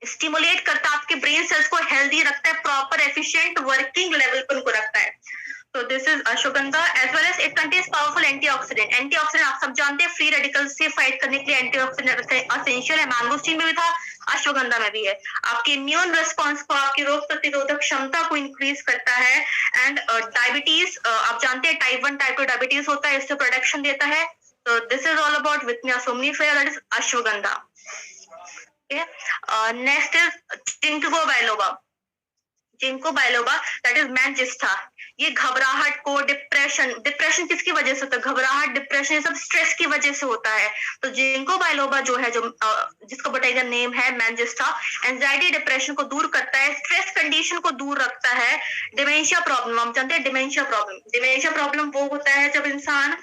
स्टिमुलेट करता है, आपके ब्रेन सेल्स को हेल्दी रखता है, प्रॉपर एफिशिएंट वर्किंग लेवल पर उनको रखता है। So this is ashwagandha, as well as it contains powerful antioxidant. Antioxidant आप सब जानते हैं, फ्री रेडिकल्स से फाइट करने के लिए एंटीऑक्सीडेंट एसेंशियल है। मैंगोस्टीन में भी था, अश्वगंधा में भी है। आपके इम्यून रिस्पॉन्स को, आपकी रोग प्रतिरोधक क्षमता को इंक्रीज करता है। एंड डायबिटीज, आप जानते हैं टाइप 1 टाइप 2 डायबिटीज होता है, इससे प्रोटेक्शन देता है। So this is all about Withnia somnifera, that is ashwagandha. Okay. Next is ginkgo biloba. जिनको बाइलोबा, दैट इज मैनजिस्टा। ये घबराहट को, डिप्रेशन किसकी वजह से होता है? घबराहट, डिप्रेशन, ये सब स्ट्रेस की वजह से होता है। तो जिनको बाइलोबा जो है, जो जिसका बोटेनिकल नेम है मैनजिस्टा, एंजाइटी, डिप्रेशन को दूर करता है, स्ट्रेस कंडीशन को दूर रखता है। डिमेंशिया प्रॉब्लम, हम जानते हैं डिमेंशिया प्रॉब्लम वो होता है जब इंसान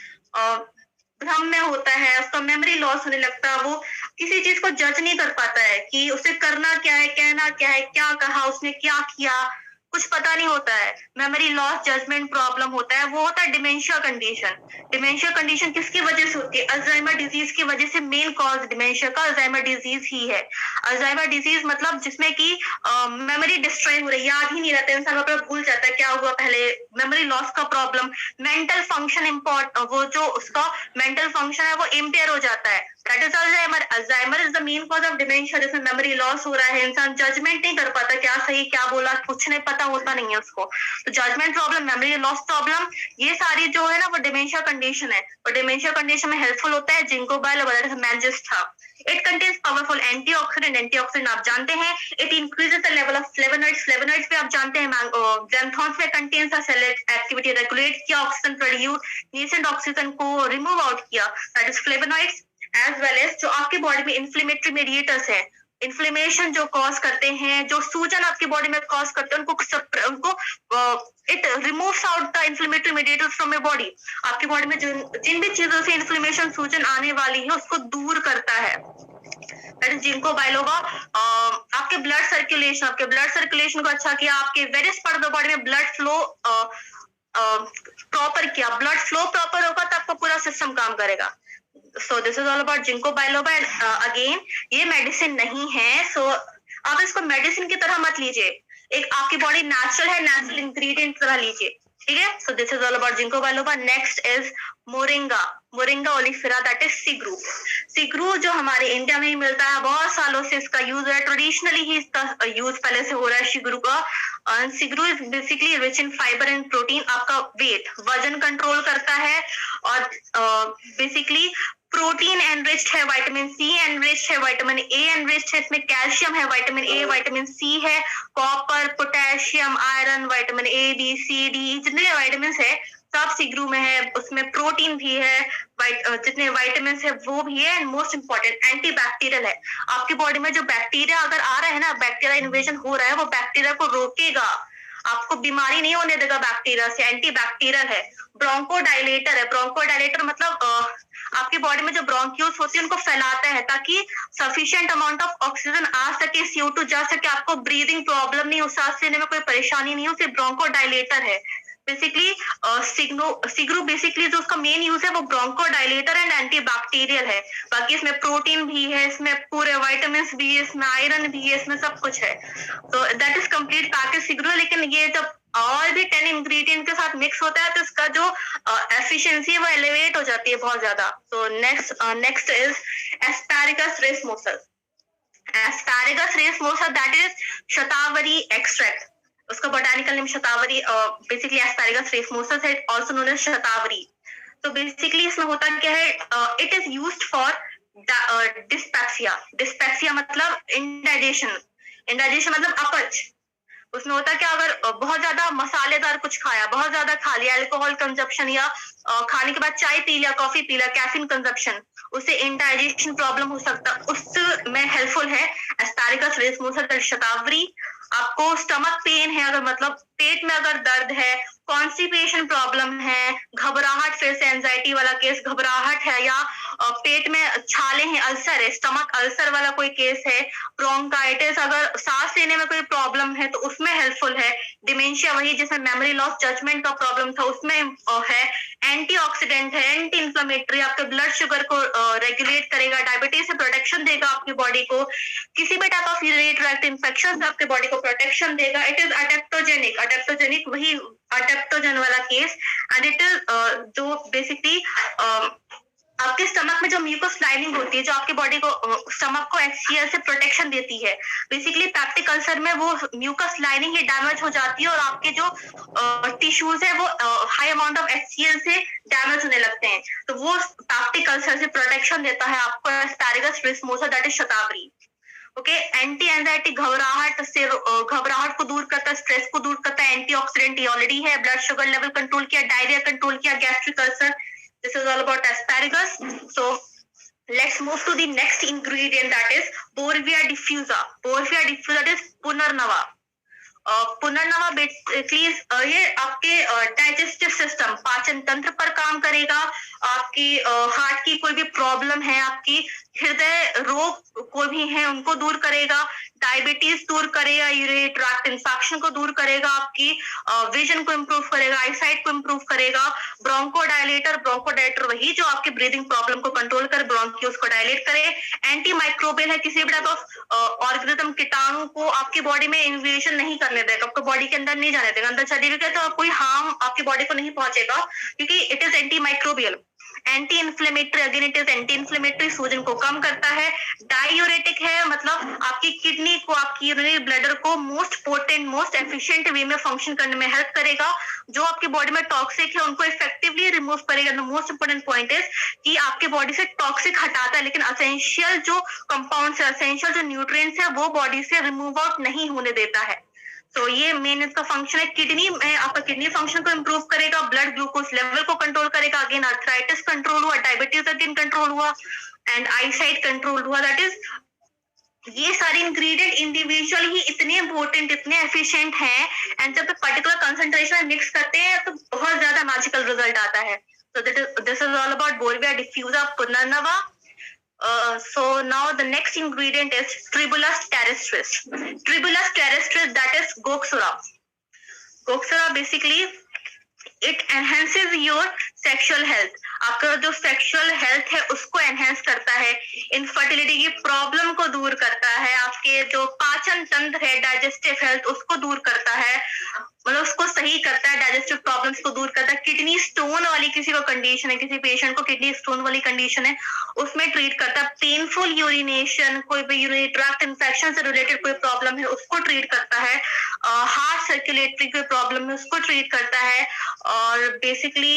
भ्रम में होता है, उसका मेमोरी लॉस होने लगता है, वो किसी चीज को जज नहीं कर पाता है कि उसे करना क्या है, कहना क्या है, क्या कहा उसने, क्या किया, कुछ पता नहीं होता है। मेमोरी लॉस, जजमेंट प्रॉब्लम होता है, वो होता है डिमेंशिया कंडीशन। डिमेंशिया कंडीशन किसकी वजह से होती है? अल्जाइमर डिजीज की वजह से। मेन कॉज डिमेंशिया का अल्जाइमर डिजीज ही है। अल्जाइमर डिजीज मतलब जिसमें कि मेमोरी डिस्ट्रॉय हो रही है, याद ही नहीं रहता, इंसान अपना भूल जाता है क्या हुआ पहले, मेमोरी लॉस का प्रॉब्लम। मेंटल फंक्शन वो जो उसका मेंटल फंक्शन है वो इम्पेयर हो जाता है, that is Alzheimer. Alzheimer is the main cause of dementia, जिसमें मेमोरी लॉस हो रहा है, इंसान जजमेंट नहीं कर पाता, क्या सही क्या बोला, कुछ नहीं पता होता नहीं है उसको। तो judgement problem, memory loss problem, ये सारी जो है ना वो डिमेंशिया कंडीशन है। और डिमेंशिया कंडीशन में हेल्पफुल होता है ginkgo biloba, that is manjistha. It contains powerful antioxidant. Antioxidant आप जानते हैं, it increases the level of flavonoids. Flavonoids पे आप जानते हैं xanthons में contains the cell activity, regulate किया, ऑक्सीजन प्रोड्यूस, nascent ऑक्सीजन को रिमूव आउट किया, that is flavonoids. As well as जो आपकी बॉडी में इन्फ्लेमेटरी मेडिएटर्स है, इन्फ्लेमेशन जो कॉज करते हैं, जो सूजन आपकी बॉडी में कॉज करते हैं, उनको it removes out the inflammatory mediators from your body. आपकी बॉडी में जिन भी चीजों से इन्फ्लेमेशन, सूजन आने वाली है, उसको दूर करता है। जिनको बाइलोबा आपके ब्लड सर्कुलेशन को अच्छा किया, आपके various part of the body में ब्लड फ्लो प्रॉपर किया। ब्लड फ्लो प्रॉपर होगा तो आपका पूरा सिस्टम काम करेगा। So this is all about ginkgo biloba. Again ये मेडिसिन नहीं है, so आप इसको मेडिसिन की तरह मत लीजिए, एक आपकी बॉडी नेचुरल है, नेचुरल इंग्रेडिएंट की तरह लीजिए, ठीक है। So this is all about ginkgo biloba. Next is moringa oleifera, that is shigru जो हमारे इंडिया में ही मिलता है, बहुत सालों से इसका यूज है, ट्रेडिशनली ही इसका यूज पहले से हो रहा है सिग्रू का। Shigru is basically rich in fibre and protein, आपका वेट, वजन कंट्रोल करता है, और बेसिकली प्रोटीन एनरिच्ड है, विटामिन सी एनरिच्ड है, विटामिन ए एनरिच्ड है, इसमें कैल्शियम है, विटामिन ए, विटामिन सी है, copper, potassium, iron, vitamin A, B, C, D, जितने विटामिन है सब सिग्रू में है। उसमें प्रोटीन भी है, जितने विटामिन है वो भी है, and most important anti bacterial है। आपकी बॉडी में जो बैक्टीरिया अगर आ रहा है ना, बैक्टीरिया इन्वेजन हो रहा है, वो बैक्टीरिया को रोकेगा, आपको बीमारी नहीं होने देगा बैक्टीरिया से, एंटी बैक्टीरियल है। ब्रोंकोडाइलेटर है, ब्रोंकोडाइलेटर मतलब आपकी बॉडी में जो ब्रोंक्यूल्स होती है उनको फैलाता है ताकि सफिशिएंट अमाउंट ऑफ ऑक्सीजन आ सके, CO2 जा सके, आपको ब्रीदिंग प्रॉब्लम नहीं हो, सांस लेने में कोई परेशानी नहीं हो, सिर्फ ब्रोंकोडाइलेटर है। बेसिकली सिग्रू बेसिकली जो उसका मेन यूज है वो ब्रोंकोडाइलेटर एंड एंटीबैक्टीरियल है। बाकी इसमें प्रोटीन भी है, इसमें पूरे विटामिन्स भी है, इसमें आयरन भी है, इसमें सब कुछ है। तो दैट इज कंप्लीट पैकेज सिग्रू। लेकिन ये जब और भी 10 इंग्रेडिएंट के साथ मिक्स होता है तो इसका जो एफिशिएंसी है वो एलिवेट हो जाती है बहुत ज्यादा। तो next is asparagus racemosus. Asparagus racemosa, that is shatavari extract. उसका botanical name shatavari, basically asparagus racemosus है, आल्सो नोन एज शतावरी. तो बेसिकली इसमें होता क्या है, it is used for dyspepsia. Dyspepsia मतलब इंडाइजेशन. इंडाइजेशन मतलब अपच. उसमें होता क्या, अगर बहुत ज्यादा मसालेदार कुछ खाया, बहुत ज्यादा खा लिया, अल्कोहल कंजप्शन या खाने के बाद चाय पी लिया, कॉफी पी लिया, कैफीन कंजप्शन, उससे इंडाइजेशन प्रॉब्लम हो सकता है. उसमें हेल्पफुल है एस्पैरागस रेसमोसा शतावरी. आपको स्टमक पेन है, अगर मतलब पेट में अगर दर्द है, कॉन्स्टिपेशन प्रॉब्लम है, घबराहट, फिर से एंजाइटी वाला केस, घबराहट है, या पेट में छाले हैं, अल्सर है, स्टमक अल्सर वाला कोई केस है, ब्रोंकाइटिस, अगर सांस लेने में कोई प्रॉब्लम है तो उसमें हेल्पफुल है. डिमेंशिया, वही जिसमें मेमोरी लॉस, जजमेंट का प्रॉब्लम था, उसमें है. एंटीऑक्सीडेंट है, एंटी इंफ्लेमेटरी, आपके ब्लड शुगर को रेगुलेट करेगा, डायबिटीज से प्रोटेक्शन देगा आपकी बॉडी को, किसी भी type of urinary tract infection से आपके बॉडी को प्रोटेक्शन देगा. It is adaptogenic. अडेप्टोजेनिक वही अडेप्टोजन वाला केस. एंड इट इज जो बेसिकली आपके स्टमक में जो म्यूकस लाइनिंग होती है, जो आपके बॉडी को स्टमक को HCl से प्रोटेक्शन देती है, बेसिकली पैप्टिक अल्सर में वो म्यूकस लाइनिंग ही डैमेज हो जाती है और आपके जो टिश्यूज है वो हाई अमाउंट ऑफ HCl से डैमेज होने लगते हैं. तो वो पैप्टिक अल्सर से प्रोटेक्शन देता है आपको asparagus racemosa, that is shatavari. Okay. Anti anxiety, घबराहट से, घबराहट को दूर करता है, स्ट्रेस को दूर करता है. एंटीऑक्सीडेंट ऑलरेडी है, ब्लड शुगर लेवल कंट्रोल किया, डायरिया कंट्रोल किया, gastric ulcer. This is all about asparagus. So let's move to the next ingredient, that is Borvia diffusa. Borvia diffusa, that is Punarnava. Punarnava basically ये आपके digestive system, पाचन तंत्र पर काम करेगा. आपकी हार्ट की कोई भी प्रॉब्लम है, आपकी हृदय रोग कोई भी है, उनको दूर करेगा. डायबिटीज दूर करेगा, यूरिनरी ट्रैक्ट इन्फेक्शन को दूर करेगा, आपकी विजन को इम्प्रूव करेगा, आईसाइट को इम्प्रूव करेगा. ब्रोंकोडायलेटर, ब्रोंकोडायलेटर वही जो आपके ब्रीदिंग प्रॉब्लम को कंट्रोल कर, ब्रोंकियल्स को डायलेट करे. एंटी माइक्रोबियल है, किसी भी टाइप ऑफ ऑर्गेनिज्म, कीटाणु को आपकी बॉडी में इन्वेजन नहीं करने देगा, आपको बॉडी के अंदर नहीं जाने देगा. अंदर चली गई तो कोई हार्म आपकी बॉडी को नहीं पहुंचेगा, क्योंकि it is anti microbial. Anti inflammatory, again it is anti inflammatory, सूजन को कम करता है. डायूरेटिक है, मतलब आपकी किडनी को, आपकी यूरिनरी ब्लैडर को most potent, most efficient way में फंक्शन करने में हेल्प करेगा. जो आपकी बॉडी में टॉक्सिक है उनको इफेक्टिवली रिमूव करेगा. The most important point is कि आपके बॉडी से टॉक्सिक हटाता है, लेकिन असेंशियल जो कंपाउंड्स है, असेंशियल जो न्यूट्रिएंट्स है, वो बॉडी से रिमूव आउट नहीं होने देता है. तो ये मेन इसका फंक्शन है. किडनी में आपका किडनी फंक्शन को इंप्रूव करेगा, ब्लड ग्लूकोज लेवल को कंट्रोल करेगा, अगेन आर्थराइटिस कंट्रोल हुआ, डायबिटीज अगेन कंट्रोल हुआ, एंड आईसाइट कंट्रोल हुआ. दैट इज, ये सारे इंग्रेडिएंट इंडिविजुअल ही इतने इंपॉर्टेंट, इतने एफिशिएंट हैं, एंड जब पर्टिकुलर कंसंट्रेशन में मिक्स करते हैं तो बहुत ज्यादा मैजिकल रिजल्ट आता है. So this is all about Borvia diffusa Punarnava. So now the next ingredient is Tribulus terrestris. Tribulus terrestris, that is Goxura. Goxura basically it enhances your sexual health. आपका जो sexual health है उसको enhance करता है, infertility की problem को दूर करता है, आपके जो पाचन तंत्र है, डाइजेस्टिव हेल्थ उसको दूर करता है, मतलब उसको सही करता है, डाइजेस्टिव प्रॉब्लम्स को दूर करता है. किडनी स्टोन वाली किसी को कंडीशन है, किसी पेशेंट को किडनी स्टोन वाली कंडीशन है, उसमें ट्रीट करता है. पेनफुल यूरिनेशन, कोई भी यूरिनरी ट्रैक्ट इन्फेक्शन से रिलेटेड कोई प्रॉब्लम है उसको ट्रीट करता है. हार्ट सर्कुलेटरी कोई प्रॉब्लम है उसको ट्रीट करता है. और बेसिकली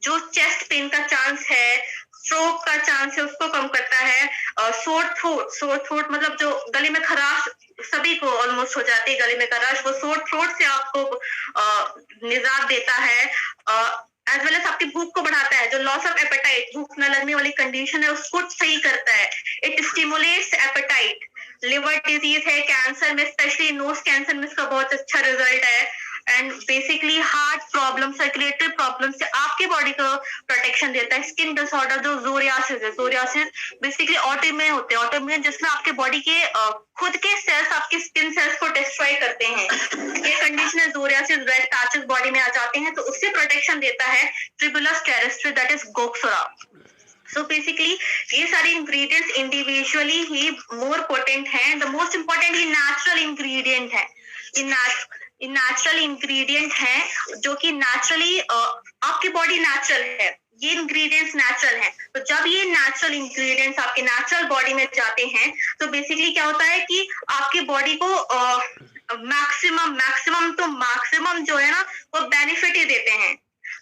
जो चेस्ट पेन का चांस है, स्ट्रोक का चांस है, उसको कम करता है. सोर थ्रोट मतलब जो गले में खराश सभी को ऑलमोस्ट हो जाती है, गले में खराश, वो सोर थ्रोट से आपको निजात देता है. एज वेल एज आपकी भूख को बढ़ाता है, जो लॉस ऑफ एपेटाइट, भूख न लगने वाली कंडीशन है उसको सही करता है. It stimulates appetite. Liver disease है, कैंसर में, स्पेशली नोज कैंसर में इसका बहुत अच्छा रिजल्ट है. And basically heart problem, circulatory problem से आपकी बॉडी को प्रोटेक्शन देता है. स्किन डिसऑर्डर जो जोरियासिस है, जोरियासिस बेसिकली ऑटोइम्यून होते हैं, ऑटोइम्यून जिसमें आपके बॉडी के खुद के सेल्स आपकी स्किन सेल्स को डिस्ट्रॉय करते हैं, ये कंडीशन है जोरियासिस, रेड पैचेस बॉडी में आ जाते हैं, तो उससे प्रोटेक्शन देता है tribulus terrestris, that is gokshura. So basically ये सारे इंग्रेडिएंट्स इंडिविजुअली ही मोर पोटेंट हैं. द मोस्ट इंपॉर्टेंट ये नेचुरल इंग्रेडिएंट है, नेचुरल इंग्रेडिएंट है जो कि नेचुरली आपकी बॉडी नेचुरल है, ये इंग्रेडिएंट्स नेचुरल हैं। तो जब ये नेचुरल इंग्रेडिएंट्स आपके नेचुरल बॉडी में जाते हैं तो बेसिकली क्या होता है कि आपकी बॉडी को मैक्सिमम जो है ना वो बेनिफिट ही देते हैं।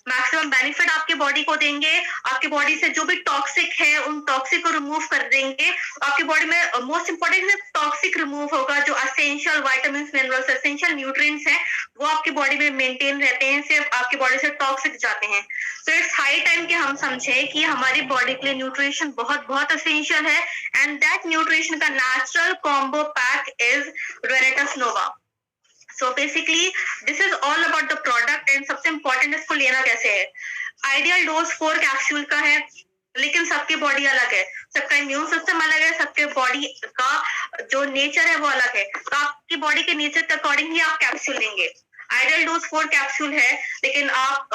मैक्सिमम बेनिफिट आपके बॉडी को देंगे, आपकी बॉडी से जो भी टॉक्सिक है उन टॉक्सिक को रिमूव कर देंगे। आपकी बॉडी में मोस्ट इंपॉर्टेंट टॉक्सिक रिमूव होगा, जो essential vitamins minerals essential nutrients हैं वो आपकी बॉडी में मेंटेन रहते हैं, सिर्फ आपकी बॉडी से टॉक्सिक जाते हैं। तो इट्स हाई टाइम कि हम समझें कि हमारी बॉडी के लिए न्यूट्रिशन बहुत बहुत एसेंशियल है, एंड दैट न्यूट्रिशन का natural combo pack is रेनेटस Nova. So basically this is all about the product, and सबसे इम्पोर्टेंट इसको लेना कैसे है। आइडियल डोज 4 कैप्सूल का है, लेकिन सबकी बॉडी अलग है, सबका इम्यून सिस्टम अलग है, सबके बॉडी का जो नेचर है वो अलग है। तो आपकी बॉडी के नेचर के अकॉर्डिंग ही आप कैप्सूल लेंगे। आइडियल डोज 4 कैप्सूल है, लेकिन आप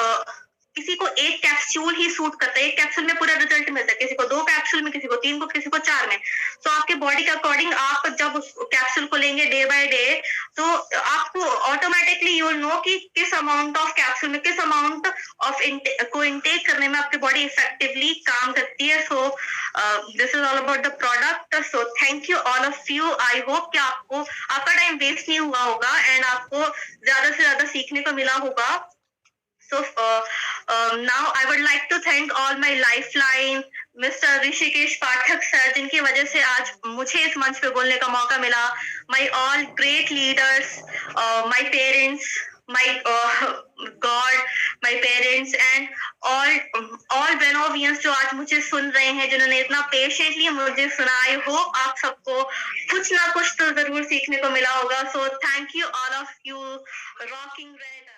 किसी को एक कैप्सूल ही सूट करता है, एक कैप्सूल में पूरा रिजल्ट मिलता है, किसी को 2 कैप्सूल में, किसी को 3 को, किसी को 4 में। तो आपके बॉडी के अकॉर्डिंग आप जब उस कैप्सूल को लेंगे डे बाय डे, तो आपको ऑटोमेटिकली यू विल नो कि किस अमाउंट ऑफ कैप्सूल में, किस अमाउंट ऑफ को इनटेक करने में आपकी बॉडी इफेक्टिवली काम करती है। So this is all about the product. So thank you all of you. I hope कि आपको आपका टाइम वेस्ट नहीं हुआ होगा एंड आपको ज्यादा से ज्यादा सीखने को मिला होगा। So now I would like to thank all my lifeline, Mr. Rishikesh Pathak sir, जिनकी वजह से आज मुझे इस मंच पे बोलने का मौका मिला। My all great leaders, my parents, my God, my parents and all Benovians जो आज मुझे सुन रहे हैं, जिन्होंने इतना पेशेंटली मुझे सुना। I hope आप सबको कुछ ना कुछ तो जरूर सीखने को मिला होगा। So thank you all of you, rocking Red।